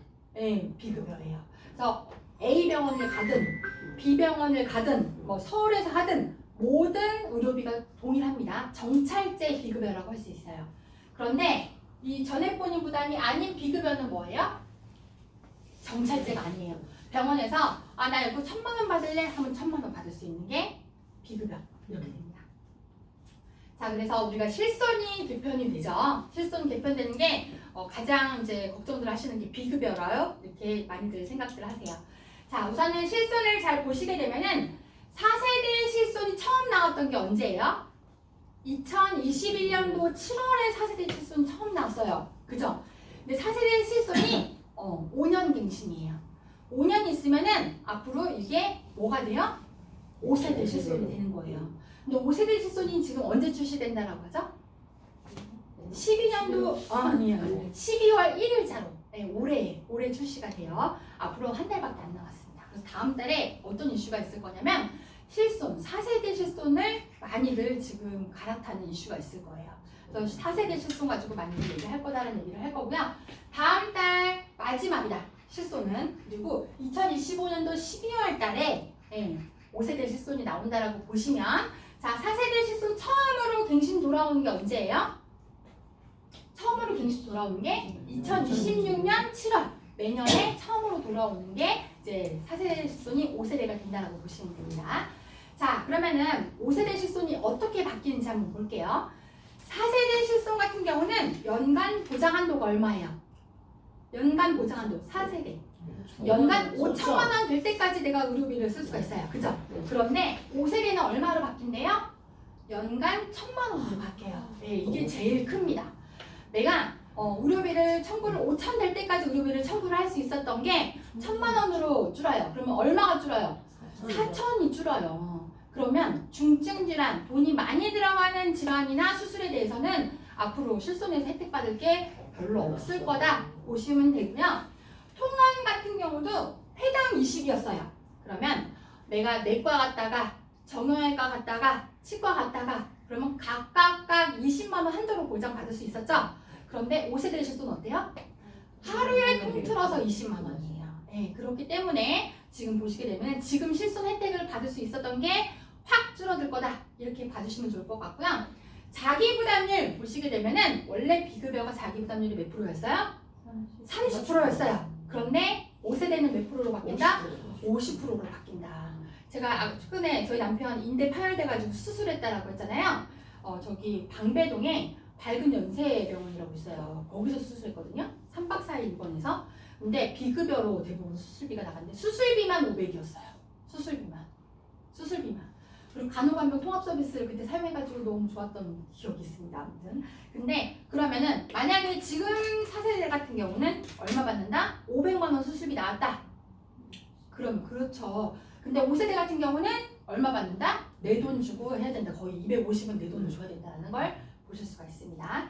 비급여예요. 그래서 A 병원을 가든 B 병원을 가든 뭐 서울에서 하든 모든 의료비가 동일합니다. 정찰제 비급여라고 할 수 있어요. 그런데 이 전액본인 부담이 아닌 비급여는 뭐예요? 정찰제가 아니에요. 병원에서 나 이거 1,000만 원 받을래? 하면 1,000만 원 받을 수 있는 게 비급여 이렇게 됩니다. 자, 그래서 우리가 실손이 개편이 되죠. 실손 개편되는 게 가장 이제 걱정들 하시는 게 비급여라요. 이렇게 많이들 생각들 하세요. 자, 우선은 실손을 잘 보시게 되면은 4세대 실손이 처음 나왔던 게 언제예요? 2021년도 7월에 4세대 실손 처음 나왔어요. 그죠? 근데 4세대 실손이 5년 갱신이에요. 5년 있으면은 앞으로 이게 뭐가 돼요? 5세대 실손이 되는 거예요. 근데 5세대 실손이 지금 언제 출시된다라고 하죠? 12년도 아니요. 12월 1일자로 올해 출시가 돼요. 앞으로 한 달밖에 안 남았습니다. 그래서 다음 달에 어떤 이슈가 있을 거냐면 실손, 4세대 실손을 많이들 지금 갈아타는 이슈가 있을 거예요. 그래서 4세대 실손 가지고 많이들 얘기할 거다라는 얘기를 할 거고요. 다음 달 마지막이다. 실손은. 그리고 2025년도 12월 달에 5세대 실손이 나온다라고 보시면 자, 4세대 실손 처음으로 갱신 돌아오는 게 언제예요? 처음으로 갱신 돌아오는 게 2026년 7월. 매년에 처음으로 돌아오는 게 이제 4세대 실손이 5세대가 된다라고 보시면 됩니다. 자, 그러면은 5세대 실손이 어떻게 바뀌는지 한번 볼게요. 4세대 실손 같은 경우는 연간 보장한도가 얼마예요? 연간 보장한도 4세대. 연간 5천만 원 될 때까지 내가 의료비를 쓸 수가 있어요. 그죠? 그런데 5세대는 얼마로 바뀐대요? 연간 1,000만 원으로 바뀌어요. 네, 이게 제일 큽니다. 내가 의료비를 청구를 5천 될 때까지 의료비를 청구를 할 수 있었던 게 1,000만 원으로 줄어요. 그러면 얼마가 줄어요? 4천이 줄어요. 그러면 중증 질환, 돈이 많이 들어가는 질환이나 수술에 대해서는 앞으로 실손에서 혜택 받을 게 별로 없을 거다 보시면 되고요. 통원 같은 경우도 회당 20이었어요. 그러면 내가 내과 갔다가 정형외과 갔다가 치과 갔다가 그러면 각각 20만 원 한도로 보장받을 수 있었죠. 그런데 5세대 실손은 어때요? 하루에 통틀어서 20만 원이에요. 네, 그렇기 때문에 지금 보시게 되면 지금 실손 혜택을 받을 수 있었던 게 확 줄어들 거다. 이렇게 봐주시면 좋을 것 같고요. 자기부담률 보시게 되면은 원래 비급여가 자기부담률이 몇 프로였어요? 30%였어요. 그런데 5세대는 몇 프로로 바뀐다? 50%로 바뀐다. 제가 최근에 저희 남편 인대 파열돼가지고 수술했다라고 했잖아요. 저기 방배동에 밝은 연세병원이라고 있어요. 거기서 수술했거든요. 3박 4일 입원해서. 근데 비급여로 대부분 수술비가 나갔는데 수술비만 500이었어요. 수술비만. 그리고 간호간병 통합 서비스를 그때 사용해가지고 너무 좋았던 기억이 있습니다. 아무튼. 근데 그러면은 만약에 지금 4세대 같은 경우는 얼마 받는다? 500만 원 수술비 나왔다. 그럼 그렇죠. 근데 5세대 같은 경우는 얼마 받는다? 내 돈 주고 해야 된다. 거의 250은 내 돈을 줘야 된다는 걸 보실 수가 있습니다.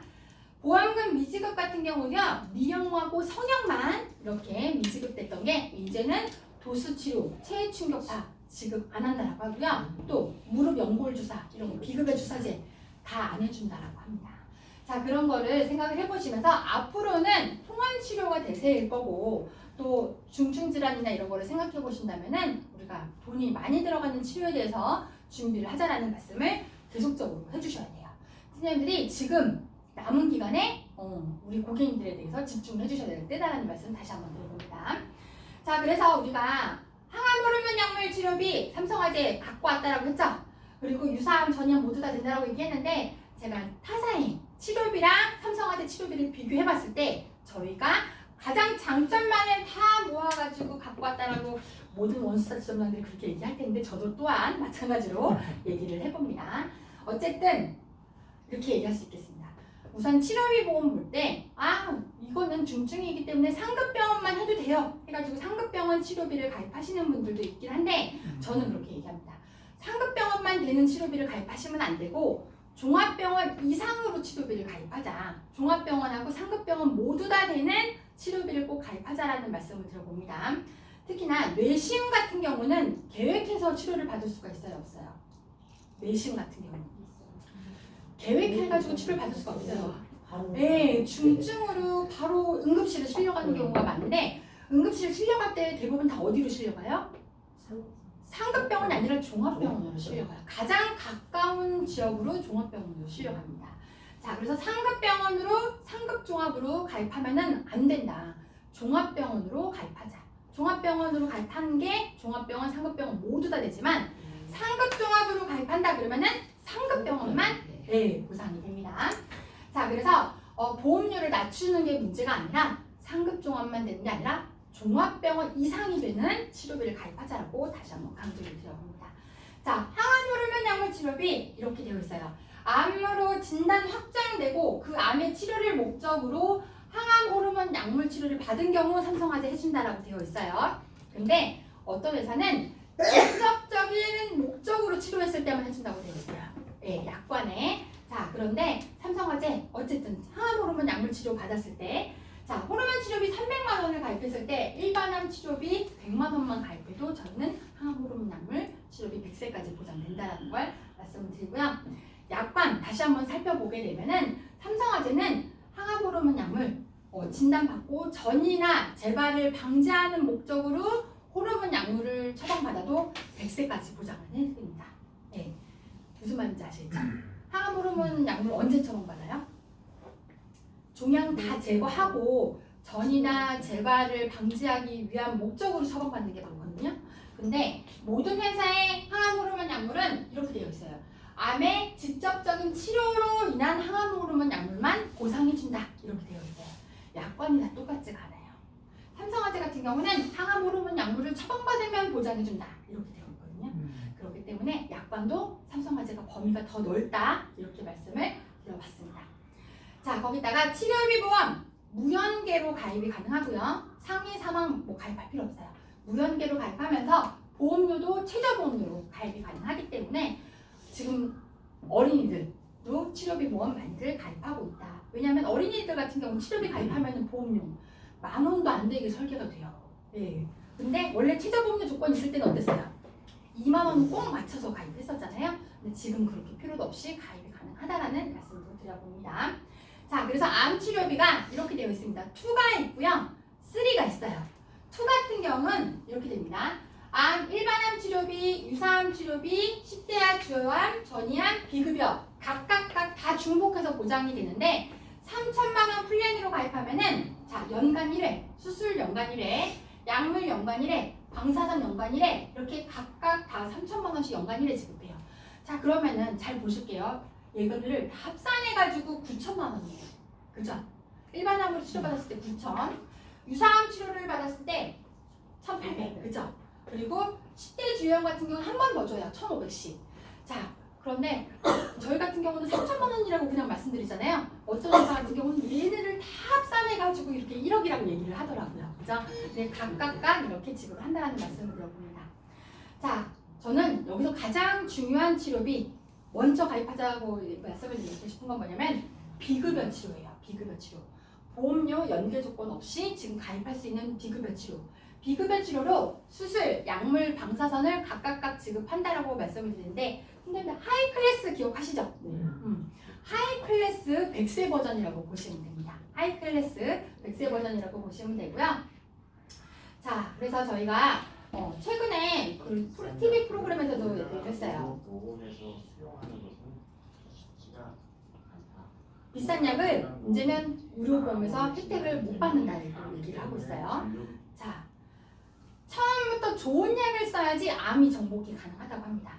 보험금 미지급 같은 경우는요. 미령하고 성형만 이렇게 미지급됐던 게 이제는 도수치료, 체해충격파 지급 안 한다라고 하고요. 또 무릎 연골 주사 이런 거 비급여 주사제 다 안 해준다라고 합니다. 자, 그런 거를 생각을 해보시면서 앞으로는 통원 치료가 대세일 거고 또 중증 질환이나 이런 거를 생각해 보신다면은 우리가 돈이 많이 들어가는 치료에 대해서 준비를 하자라는 말씀을 계속적으로 해주셔야 돼요. 선생님들이 지금 남은 기간에 우리 고객님들에 대해서 집중을 해주셔야 될 때다라는 말씀 다시 한번 드려봅니다. 자, 그래서 우리가 항암 호르몬 약물 치료비 삼성화재 갖고 왔다라고 했죠. 그리고 유사암 전염 모두 다 된다라고 얘기했는데 제가 타사인 치료비랑 삼성화재 치료비를 비교해봤을 때 저희가 가장 장점만을 다 모아가지고 갖고 왔다라고 모든 원수사 지점장들이 그렇게 얘기할 텐데 저도 또한 마찬가지로 얘기를 해봅니다. 어쨌든 이렇게 얘기할 수 있겠습니다. 우선 치료비 보험 볼 때 이거는 중증이기 때문에 상급병원만 해도 돼요 해가지고 상급병원 치료비를 가입하시는 분들도 있긴 한데 저는 그렇게 얘기합니다. 상급병원만 되는 치료비를 가입하시면 안 되고 종합병원 이상으로 치료비를 가입하자. 종합병원하고 상급병원 모두 다 되는 치료비를 꼭 가입하자라는 말씀을 드려봅니다. 특히나 뇌시움 같은 경우는 계획해서 치료를 받을 수가 있어요, 없어요? 뇌시움 같은 경우는 계획해가지고 치료를 받을 수가 없어요. 네, 중증으로 바로 응급실에 실려가는 경우가 많은데 응급실 실려갈 때 대부분 다 어디로 실려가요? 상급병원이 아니라 종합병원으로 실려가요. 가장 가까운 지역으로 종합병원으로 실려갑니다. 자, 그래서 상급병원으로 상급종합으로 가입하면은 안 된다. 종합병원으로 가입하자. 종합병원으로 가입하는 게 종합병원, 상급병원 모두 다 되지만 상급종합으로 가입한다 그러면은 상급병원만 됩니다. 자, 그래서 보험료를 낮추는 게 문제가 아니라 상급 종합만 되는 게 아니라 종합병원 이상이 되는 치료비를 가입하자라고 다시 한번 강조를 드려봅니다. 자, 항암 호르몬 약물 치료비 이렇게 되어 있어요. 암으로 진단 확정되고 그 암의 치료를 목적으로 항암 호르몬 약물 치료를 받은 경우 삼성화재 해준다라고 되어 있어요. 근데 어떤 회사는 직접적인 목적으로 치료했을 때만 해준다고 되어 있어요. 예, 약관에. 자, 그런데 삼성화재 어쨌든 항암 호르몬 약물 치료 받았을 때, 자, 호르몬 치료비 300만 원을 가입했을 때 일반암 치료비 100만 원만 가입해도 저는 항암 호르몬 약물 치료비 100세까지 보장된다는 걸 말씀을 드리고요. 약관 다시 한번 살펴보게 되면은 삼성화재는 항암 호르몬 약물 진단받고 전이나 재발을 방지하는 목적으로 호르몬 약물을 처방받아도 100세까지 보장을 해드립니다. 네. 무슨 말인지 아시겠죠? 항암 호르몬 약물 언제 처방받아요? 종양 다 제거하고 전이나 재발을 방지하기 위한 목적으로 처방받는 게 맞거든요. 근데 모든 회사의 항암 호르몬 약물은 이렇게 되어 있어요. 암의 직접적인 치료로 인한 항암 호르몬 약물만 보상해준다. 이렇게 되어 있어요. 약관이 다 똑같지가 않아요. 삼성화재 같은 경우는 항암 호르몬 약물을 처방받으면 보장해준다. 이렇게 되어 있거든요. 그렇기 때문에 약관도 삼성화재가 범위가 더 넓다. 이렇게 말씀을 드려봤습니다. 자, 거기다가 치료비 보험 무연계로 가입이 가능하고요. 상해 사망 가입할 필요 없어요. 무연계로 가입하면서 보험료도 최저보험료로 가입이 가능하기 때문에 지금 어린이들도 치료비 보험 많이들 가입하고 있다. 왜냐하면 어린이들 같은 경우 치료비 가입하면 보험료 10,000원도 안 되게 설계가 돼요. 예. 근데 원래 최저보험료 조건이 있을 때는 어땠어요? 2만 원은 꼭 맞춰서 가입했었잖아요. 근데 지금 그렇게 필요도 없이 가입이 가능하다라는 말씀을 드려봅니다. 자, 그래서 암 치료비가 이렇게 되어 있습니다. 2가 있고요. 3가 있어요. 2 같은 경우는 이렇게 됩니다. 암, 일반암 치료비, 유사암 치료비, 10대암, 주요암, 전이암, 비급여 각각 다 중복해서 보장이 되는데 3,000만 원 플랜으로 가입하면은 자, 연간 1회, 수술 연간 1회, 약물 연간 1회, 방사선 연간 1회 이렇게 각각 다 3,000만 원씩 연간 1회 지급해요. 자, 그러면은 잘 보실게요. 얘들을 합산해가지고 9,000만 원이에요. 그죠? 일반암으로 치료받았을 때 9,000, 유사암 치료를 받았을 때 1,800, 그죠? 그리고 10대 주요암 같은 경우는 한 번 더 줘요. 1,500씩. 자, 그런데 저희 같은 경우는 3,000만 원이라고 그냥 말씀드리잖아요. 어떤 회사 같은 경우는 얘네를 다 합산해가지고 이렇게 1억이라고 얘기를 하더라고요. 그죠? 네, 각각 이렇게 지급을 한다는 말씀을 드려봅니다. 자, 저는 여기서 가장 중요한 치료비 먼저 가입하자고 말씀을 드리고 싶은 건 뭐냐면 비급여 치료예요. 비급여 치료. 보험료 연계 조건 없이 지금 가입할 수 있는 비급여 치료. 비급여 치료로 수술, 약물, 방사선을 각각 지급한다라고 말씀을 드리는데 선생님 하이 클래스 기억하시죠? 하이 클래스 100세 버전이라고 보시면 됩니다. 하이 클래스 100세 버전이라고 보시면 되고요. 자, 그래서 저희가 최근에 그 TV 프로그램에서도 얘기를 했어요. 보험에서 수용하는 것은 쉽지가 않다. 비싼 약을 이제는 의료보험에서 혜택을 못 받는다고 얘기를 하고 있어요. 자, 처음부터 좋은 약을 써야지 암이 정복이 가능하다고 합니다.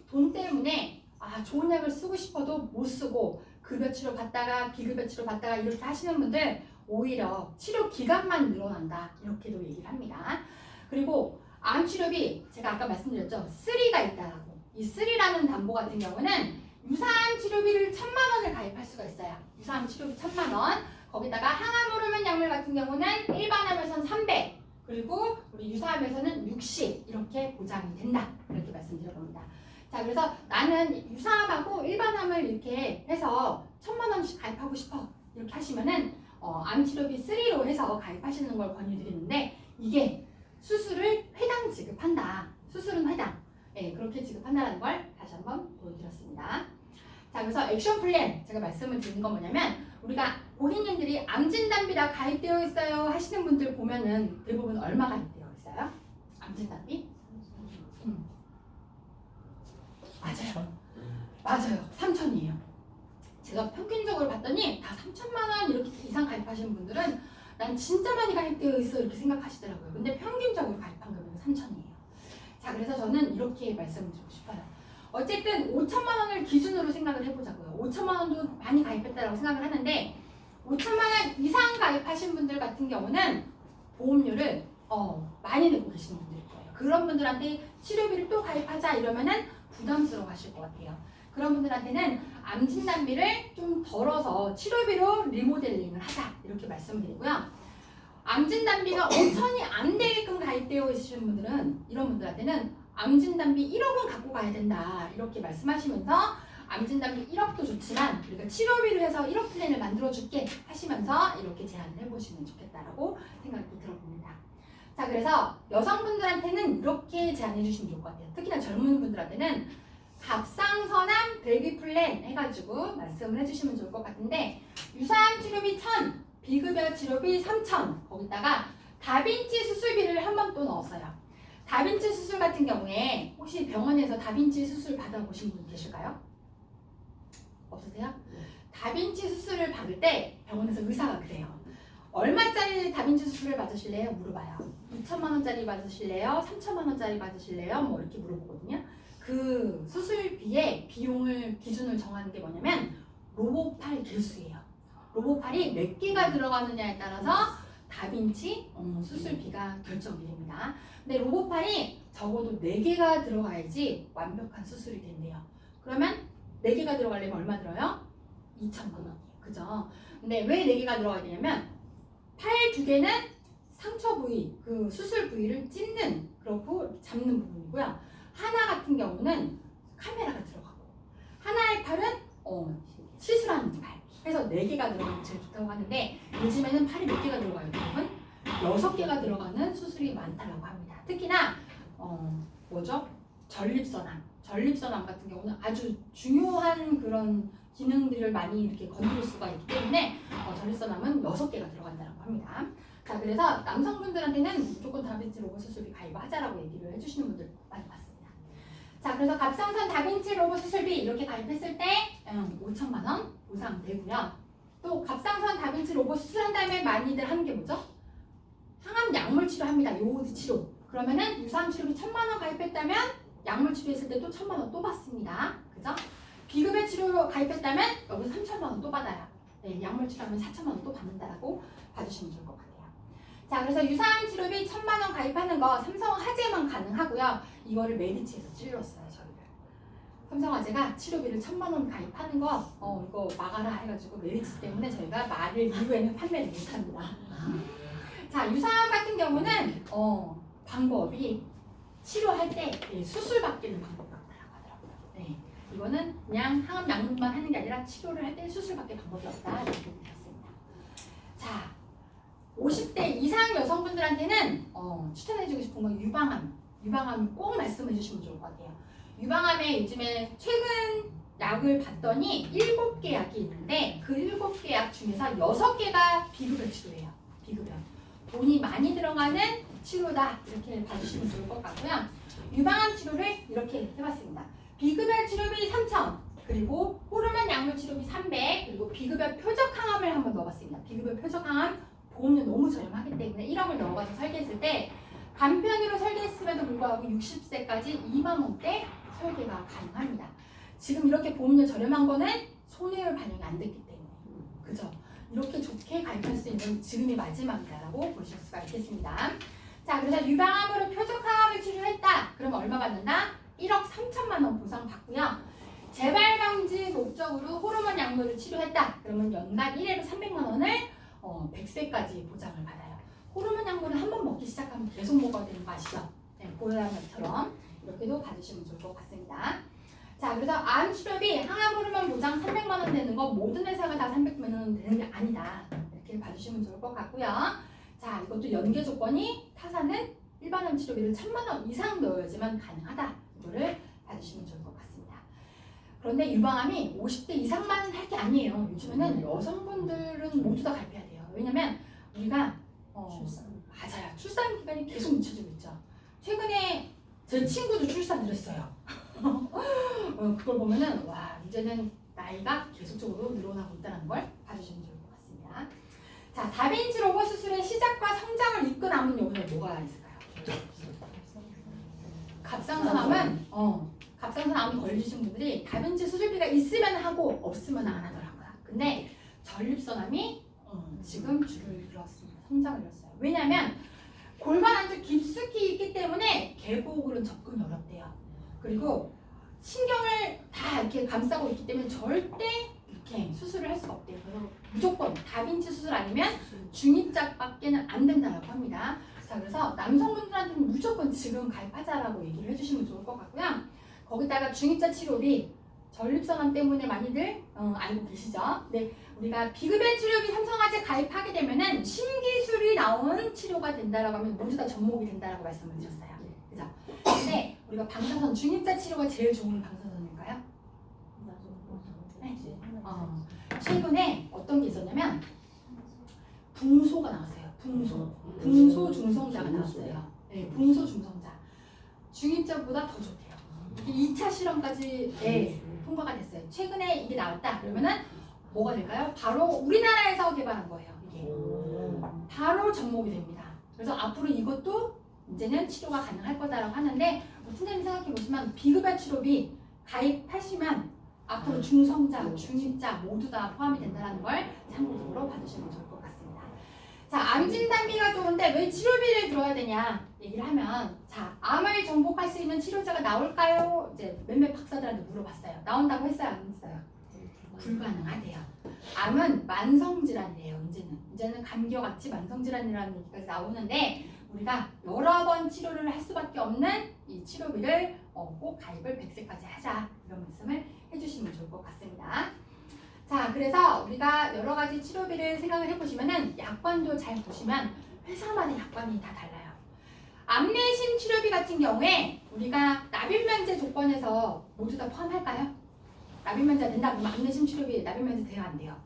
돈 때문에 좋은 약을 쓰고 싶어도 못 쓰고 급여 치료 받다가 비급여 치료 받다가 이렇게 하시는 분들 오히려 치료 기간만 늘어난다 이렇게도 얘기를 합니다. 그리고 암 치료비 제가 아까 말씀드렸죠. 3가 있다라고. 이 3라는 담보 같은 경우는 유사암 치료비를 1,000만 원을 가입할 수가 있어요. 유사암 치료비 1,000만 원. 거기다가 항암 호르몬 약물 같은 경우는 일반암에서는 300. 그리고 우리 유사암에서는 60 이렇게 보장이 된다 이렇게 말씀드려봅니다. 자, 그래서 나는 유사암하고 일반암을 이렇게 해서 1,000만 원씩 가입하고 싶어 이렇게 하시면은 암 치료비 3로 해서 가입하시는 걸 권유드리는데 이게 수술을 회당 지급한다. 수술은 회당. 네, 그렇게 지급한다는 걸 다시 한번 보여드렸습니다. 자, 그래서 액션 플랜 제가 말씀을 드린 건 뭐냐면 우리가 고객님들이 암 진단비 다 가입되어 있어요 하시는 분들 보면은 대부분 얼마 가입되어 있어요? 암 진단비? 맞아요. 3,000이에요. 제가 평균적으로 봤더니 다 3,000만 원 이렇게 이상 가입하시는 분들은 난 진짜 많이 가입되어 있어 이렇게 생각하시더라고요. 근데 평균적으로 가입한 금액은 3,000이에요. 자, 그래서 저는 이렇게 말씀을 드리고 싶어요. 어쨌든 5,000만 원을 기준으로 생각을 해보자고요. 5,000만 원도 많이 가입했다고 생각을 하는데 5천만 원 이상 가입하신 분들 같은 경우는 보험료를 많이 내고 계시는 분들일 거예요. 그런 분들한테 치료비를 또 가입하자 이러면은 부담스러워 하실 것 같아요. 그런 분들한테는 암 진단비를 좀 덜어서 치료비로 리모델링을 하자 이렇게 말씀을 드리고요. 암 진단비가 5천이 안 되게끔 가입되어 있으신 분들은 이런 분들한테는 암 진단비 1억은 갖고 가야 된다 이렇게 말씀하시면서 암 진단비 1억도 좋지만 우리가 치료비로 해서 1억 플랜을 만들어 줄게 하시면서 이렇게 제안을 해보시면 좋겠다라고 생각이 들어봅니다. 자, 그래서 여성분들한테는 이렇게 제안해 주시면 좋을 것 같아요. 특히나 젊은 분들한테는 갑상선암 대비 플랜 해가지고 말씀을 해주시면 좋을 것 같은데 유사암 치료비 1,000, 비급여 치료비 3,000 거기다가 다빈치 수술비를 한 번 또 넣었어요. 다빈치 수술 같은 경우에 혹시 병원에서 다빈치 수술 받아보신 분 계실까요? 없으세요? 다빈치 수술을 받을 때 병원에서 의사가 그래요. 얼마짜리 다빈치 수술을 받으실래요? 물어봐요. 2천만 원짜리 받으실래요? 3천만 원짜리 받으실래요? 뭐 이렇게 물어보거든요. 그 수술비의 비용을 기준을 정하는 게 뭐냐면 로보팔 개수예요. 로보팔이 몇 개가 들어가느냐에 따라서 다빈치 수술비가 결정이 됩니다. 근데 로보팔이 적어도 4개가 들어가야지 완벽한 수술이 된대요. 그러면 4개가 들어가려면 얼마 들어요? 2천만 원이에요. 그죠? 근데 왜 4개가 들어가야 되냐면 팔 2개는 상처 부위, 그 수술 부위를 찢는 그렇고 잡는 부분이고요. 하나 같은 경우는 카메라가 들어가고 하나의 팔은 시술하는 팔. 그래서 4개가 들어가는 게 제일 좋다고 하는데 요즘에는 팔이 몇 개가 들어가요? 여러분? 6개가 들어가는 수술이 많다고 합니다. 특히나 뭐죠? 전립선암 같은 경우는 아주 중요한 그런 기능들을 많이 이렇게 건드릴 수가 있기 때문에 전립선암은 6개가 들어간다고 합니다. 자, 그래서 남성분들한테는 무조건 다빈치 로봇 수술비 가입하자라고 얘기를 해주시는 분들 많이 봤습니다. 자, 그래서 갑상선 다빈치 로봇 수술비 이렇게 가입했을 때 5천만 원 보상되고요. 또 갑상선 다빈치 로봇 수술한 다음에 많이들 하는 게 뭐죠? 항암 약물 치료합니다. 요오드 치료. 그러면은 유사암 치료비 1,000만 원 가입했다면 약물 치료했을 때 또 1,000만 원 또 받습니다. 그죠? 비급여 치료 가입했다면 여기서 3,000만 원 또 받아요. 네, 약물 치료하면 4,000만 원 또 받는다라고 봐주시면 좋을 것 같아요. 자, 그래서 유사암 치료비 1,000만 원 가입하는 거 삼성화재만 가능하고요. 이거를 메디치에서 찔렀어요, 저희를. 삼성화재가 치료비를 1,000만 원 가입하는 거 이거 막아라 해가지고 메디치 때문에 저희가 말을 이후에는 판매를 못합니다. 자, 유사암 같은 경우는 방법이 치료할 때 수술 받기는 방법이 없다라고 하더라고요. 네, 이거는 그냥 항암 약물만 하는 게 아니라 치료를 할 때 수술 받기 방법이 없다 이렇게 보셨습니다. 자, 50대 이상 여성분들한테는 추천해주고 싶은 건 유방암 꼭 말씀해 주시면 좋을 것 같아요. 유방암에 요즘에 최근 약을 봤더니 7개 약이 있는데 그 7개 약 중에서 6개가 비급여 치료예요. 비급여. 돈이 많이 들어가는 치료다 이렇게 봐주시면 좋을 것 같고요. 유방암 치료를 이렇게 해봤습니다. 비급여 치료비 3,000 그리고 호르몬 약물 치료비 300 그리고 비급여 표적 항암을 한번 넣어봤습니다. 비급여 표적 항암 보험료 너무 저렴하기 때문에 1억을 넣어가지고 설계했을 때 간편으로 설계했음에도 불구하고 60세까지 2만 원대 설계가 가능합니다. 지금 이렇게 보험료 저렴한 거는 손해율 반영이 안 됐기 때문에 그죠? 이렇게 좋게 가입할 수 있는 지금이 마지막이다라고 보실 수가 있겠습니다. 자, 그래서 유방암으로 표적항암을 치료했다. 그럼 얼마 받는다? 1억 3천만 원 보상 받고요. 재발 방지 목적으로 호르몬 약물을 치료했다. 그러면 연간 1회로 300만 원을 100세까지 보장을 받아요. 호르몬 약물을 한 번 먹기 시작하면 계속 먹어야 되는 거 아시죠? 네, 보혈암처럼 이렇게도 받으시면 좋을 것 같습니다. 자, 그래서 암 치료비 항암 호르몬 보장 300만 원 되는 거 모든 회사가 다 300만 원 되는 게 아니다. 이렇게 봐주시면 좋을 것 같고요. 자, 이것도 연계 조건이 타사는 일반 암 치료비를 1,000만 원 이상 넣어야지만 가능하다. 이거를 봐주시면 좋을 것 같습니다. 그런데 유방암이 50대 이상만 할 게 아니에요. 요즘에는 여성분들은 모두 다 가입해야 돼요. 왜냐면 우리가 맞아요. 출산 기간이 계속 늦춰지고 있죠. 최근에 제 친구도 출산 늦었어요. 그걸 보면은 와 이제는 나이가 계속적으로 늘어나고 있다는 걸 봐주시면 좋을 것 같습니다. 자, 다빈치 로봇 수술의 시작과 성장을 이끈 암은 여기서 뭐가 있을까요? 갑상선암은 갑상선 암이 걸리신 분들이 다빈치 수술비가 있으면 하고 없으면 안 하더라고요. 근데 전립선암이 지금 줄을 이뤘습니다. 성장을 이뤘어요. 왜냐하면 골반 안쪽 깊숙이 있기 때문에 개복으로는 접근이 어렵대요. 그리고 신경을 다 이렇게 감싸고 있기 때문에 절대 이렇게 수술을 할 수가 없대요. 그래서 무조건 다빈치 수술 아니면 중입자밖에는 안 된다고 합니다. 자, 그래서 남성분들한테는 무조건 지금 가입하자라고 얘기를 해주시면 좋을 것 같고요. 거기다가 중입자 치료비, 전립선암 때문에 많이들 알고 계시죠? 네, 우리가 비급여 치료비 삼성화재 가입하게 되면은 신기술이 나온 치료가 된다라고 하면 모두 다 접목이 된다라고 말씀을 드렸어요. 그죠? 근데 우리가 방사선 중입자 치료가 제일 좋은 방사선일까요? 네. 최근에 어떤 게 있었냐면 붕소가 나왔어요. 붕소 중성자가 나왔어요. 네, 붕소 중성자. 중입자보다 더 좋대요. 이게 2차 실험까지 통과가 됐어요. 최근에 이게 나왔다. 그러면은 뭐가 될까요? 바로 우리나라에서 개발한 거예요. 이게 바로 접목이 됩니다. 그래서 앞으로 이것도 이제는 치료가 가능할 거다라고 하는데 팀장님 생각해 보시면 비급여 치료비 가입하시면 앞으로 중성자, 중입자 모두 다 포함이 된다는 걸 참고적으로 봐주시면 좋을 것 같습니다. 자, 암 진단비가 좋은데 왜 치료비를 들어야 되냐 얘기를 하면, 자, 암을 정복할 수 있는 치료제가 나올까요? 이제 몇몇 박사들한테 물어봤어요. 나온다고 했어요, 안 했어요? 불가능하대요. 암은 만성질환이래요. 이제는 감기와 같이 만성질환이라는 얘기까지 나오는데 우리가 여러 번 치료를 할 수밖에 없는 이 치료비를 꼭 가입을 100세까지 하자, 이런 말씀을 해주시면 좋을 것 같습니다. 자, 그래서 우리가 여러 가지 치료비를 생각을 해보시면은 약관도 잘 보시면 회사마다 약관이 다 달라요. 암내심 치료비 같은 경우에 우리가 납입면제 조건에서 모두 다 포함할까요? 납입면제가 된다 그러면 암내심 치료비 납입면제 돼요, 안 돼요?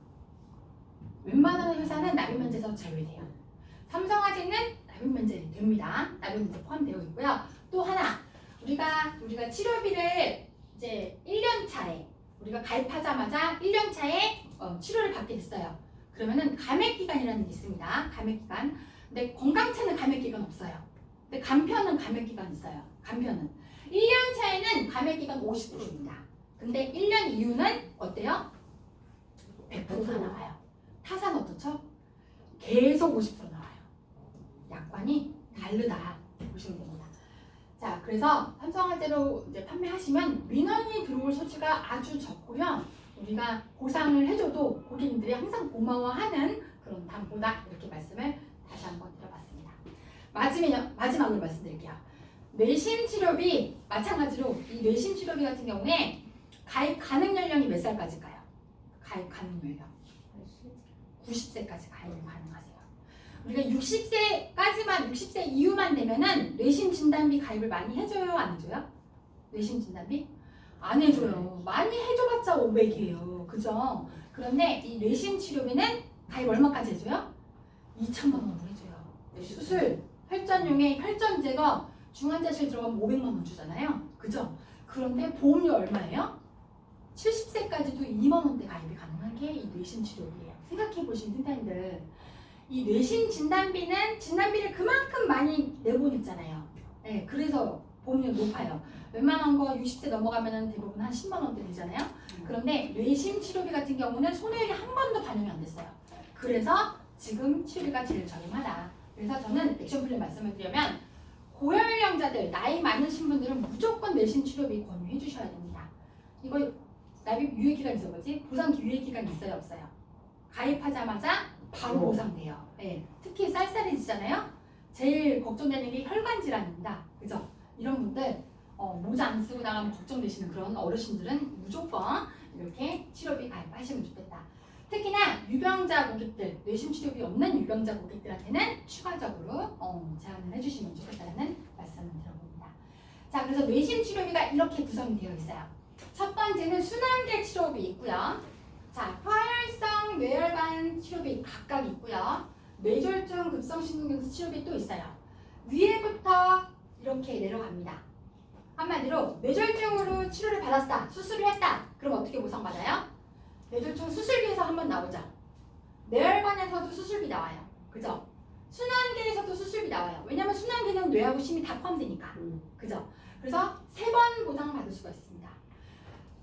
웬만한 회사는 납입면제에서 제외돼요. 삼성화재는 납입면제 됩니다. 납입면제 포함되어 있고요. 또 하나, 우리가 치료비를 이제 1년 차에 우리가 가입하자마자 1년 차에 치료를 받게 됐어요. 그러면은 감액기간이라는 게 있습니다. 감액기간. 근데 건강차는 감액기간 없어요. 근데 간편은 감액기간 있어요. 간편은 1년 차에는 감액기간 50%입니다. 근데 1년 이후는 어때요? 100%가 나와요. 타사는 어떻죠? 계속 50% 나와요. 약관이 다르다 보시면 됩니다. 자, 그래서 삼성화재로 이제 판매하시면 민원이 들어올 소지가 아주 적고요. 우리가 보상을 해줘도 고객님들이 항상 고마워하는 그런 담보다, 이렇게 말씀을 다시 한번 드려봤습니다. 마지막으로 말씀드릴게요. 뇌심 치료비 마찬가지로 이 뇌심 치료비 같은 경우에 가입 가능 연령이 몇 살까지일까요? 가입 가능 연령 90세까지 가입이 가능하세요. 우리가 60세 이후만 되면은 뇌심 진단비 가입을 많이 해줘요, 안 해줘요? 뇌심 진단비? 안 해줘요. 많이 해줘봤자 500이에요. 그죠? 그런데 이 뇌심 치료비는 가입 얼마까지 해줘요? 2천만 원으로 해줘요. 수술, 혈전용의 혈전 제거, 중환자실 들어가면 500만 원 주잖아요. 그죠? 그런데 보험료 얼마예요? 70세까지도 2만 원대 가입이 가능한 게 이 뇌심 치료비예요. 생각해 보시면 팀장님들, 이 뇌심 진단비를 그만큼 많이 내보냈잖아요. 네, 그래서 보험료 높아요. 웬만한 거 60세 넘어가면 대부분 한 10만 원대 되잖아요. 그런데 뇌심 치료비 같은 경우는 손해율이 한 번도 반영이 안 됐어요. 그래서 지금 치료비가 제일 저렴하다. 그래서 저는 액션 플랜 말씀을 드리면 고연령자들, 나이 많으신 분들은 무조건 뇌심 치료비 권유해 주셔야 됩니다. 이거 납입 유예기간 있어 보지? 보상 유예기간 있어요, 없어요? 가입하자마자 바로 보상돼요. 네. 특히 쌀쌀해지잖아요. 제일 걱정되는 게 혈관 질환입니다. 그죠? 이런 분들 모자 안 쓰고 나가면 걱정되시는 그런 어르신들은 무조건 이렇게 치료비 가입하시면 좋겠다. 특히나 유병자 고객들, 뇌심 치료비 없는 유병자 고객들한테는 추가적으로 제안을 해주시면 좋겠다는 말씀을 드려봅니다. 자, 그래서 뇌심 치료비가 이렇게 구성이 되어 있어요. 첫 번째는 순환계 치료비 있고요. 자, 화혈성 뇌혈관 치료비 각각 있고요. 뇌졸중 급성심근경색 치료비 또 있어요. 위에부터 이렇게 내려갑니다. 한마디로 뇌졸중으로 치료를 받았다, 수술을 했다. 그럼 어떻게 보상받아요? 뇌졸중 수술비에서 한번 나오죠. 뇌혈관에서도 수술비 나와요. 그죠? 순환계에서도 수술비 나와요. 왜냐면 순환계는 뇌하고 심이 다 포함되니까. 그죠? 그래서 3번 보상받을 수가 있습니다.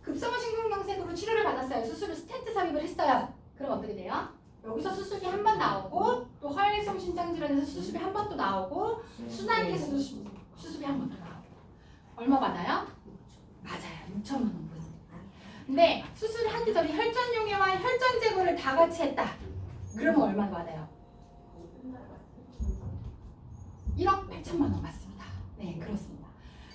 급성심근경색으로 치료를 받았어요. 수술을 스텐트 삽입을 했어요. 그럼 어떻게 돼요? 여기서 수술이 한 번 나오고 또 허혈성 신장질환에서 수술이 한 번 또 나오고 순환기에서도 수술이 한 번 또 나오고 얼마 받아요? 맞아요. 6천만 원 받아요. 근데 수술을 하기 전에 혈전용해와 혈전 제거를 다 같이 했다. 그러면 얼마 받아요? 1억 8천만 원 받습니다. 네, 그렇습니다.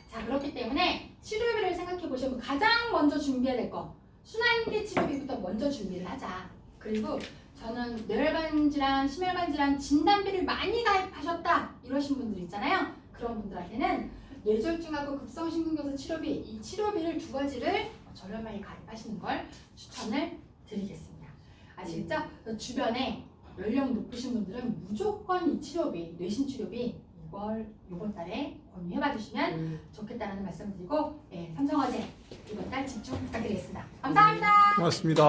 자, 그렇기 때문에 치료비를 생각해 보시면 가장 먼저 준비해야 될 거 순환기 치료비부터 먼저 준비를 하자. 그리고 저는 뇌혈관 질환, 심혈관 질환 진단비를 많이 가입하셨다 이러신 분들 있잖아요. 그런 분들한테는 뇌졸중하고 급성심근경색 치료비 이 치료비를 두 가지를 저렴하게 가입하시는 걸 추천을 드리겠습니다. 아시겠죠? 주변에 연령 높으신 분들은 무조건 이 치료비, 뇌신 치료비 이번 달에 권유해 봐주시면 좋겠다는 말씀 드리고 삼성화재 이번 달 집중 부탁드리겠습니다. 감사합니다. 고맙습니다.